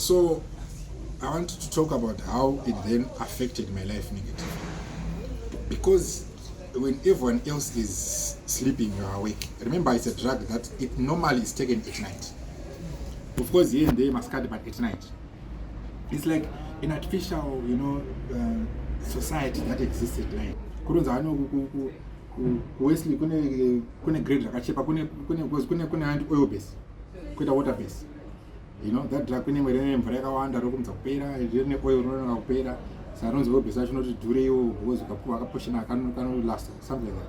So I wanted to talk about how it then affected my life negatively. Because when everyone else is sleeping, you are awake. Remember, it's a drug that it normally is taken at night. Of course, here and there must cut, but at night. It's like an artificial, society that exists at night. Wesley kune grade rakachepa kune oil base kuita water base, that drug kune mwere mvura yakawanda rokumza kupera rine oil rinonaka kupera saka rinonzi oil base acho noti dhureiwo because ukapuwa akaposhena akanolasta something like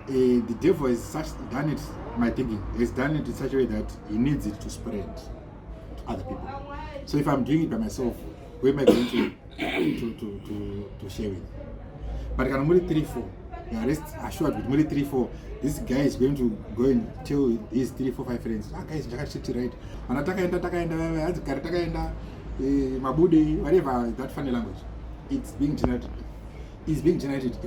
that. The devil has done it, my thinking, has done it in such a way that he needs it to spread to other people. So if I'm doing it by myself, where am I going to share with? But can only 3-4. You are rest assured with only 3-4. This guy is going to go and tell his 3-4-5 friends, guys, just right. And atakaenda, mabude, whatever that funny language. It's being generated. It's being generated.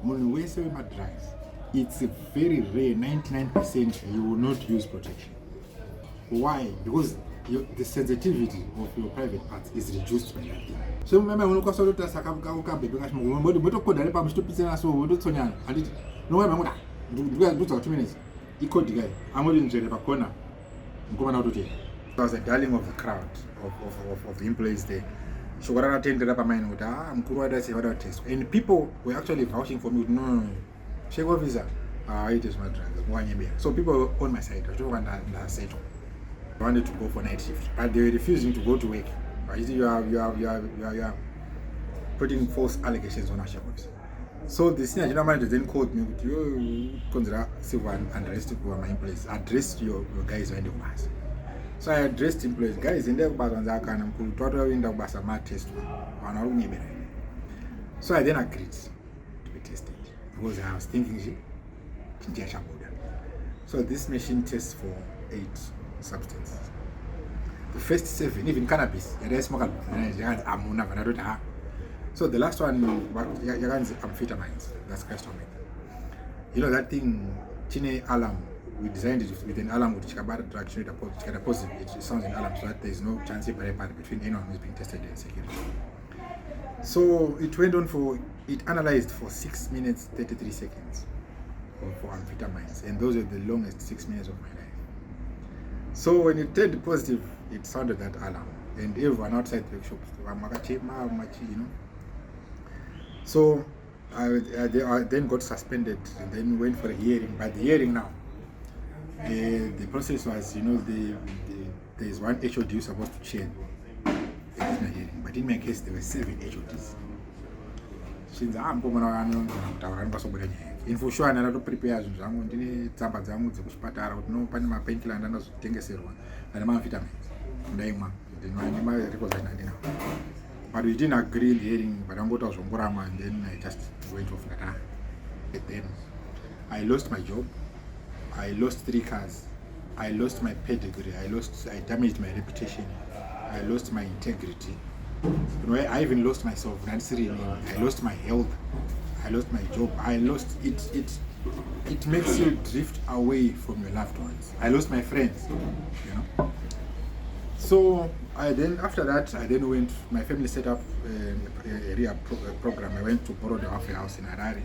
When we say drugs, it's a very rare, 99% you will not use protection. Why? Because the sensitivity of your private parts is reduced by that thing. So remember when you go to Saka baby, no one do 2 minutes. He called the guy. I'm going to the corner. I'm going out to take. I was a darling of the crowd of the employees there. So what I attended up a man with I'm what test. And people were actually vouching for me. No. Check your visa. It is my drug. So people were on my side. I wanted to go for night shift, but they were refusing to go to work. You are putting false allegations on our shepherds. So the senior general manager then called me, you consider civil unrest for my employees. Address your guys when you pass. So I addressed employees, guys in the test. So I then agreed to be tested because I was thinking, so this machine tests for 8 substances. The first 7, even cannabis, so the last one, amphetamines, that's crystal meth. That thing, Chine alarm, we designed it with an alarm which can positive. It sounds an alarm so that there is no chance between anyone who's being tested and security. So it went on it analyzed for 6 minutes 33 seconds for amphetamines, and those are the longest 6 minutes of my life. So when it turned positive, it sounded that alarm, and everyone outside the workshop, So I then got suspended and then went for a hearing. But the hearing now, the process was, there is one HOD supposed to chair the hearing, but in my case there were 7 HODs. In for sure, I prepare zvangu ndine tsamba dzangu dzekuchipatara kuti no pane mapainkiller andandotengeserwa ane mavitamins ndaimwa ndine records andina. But we didn't agree in the hearing, but I'm going to Zongorama, and then I just went off Qatar. Then I lost my job, I lost 3 cars, I lost my pedigree, I damaged my reputation, I lost my integrity. I even lost myself. I lost my health, I lost my job, I lost it. It makes you drift away from your loved ones. I lost my friends, So after that, my family set up a rehab program. I went to borrow the halfway house in Harare.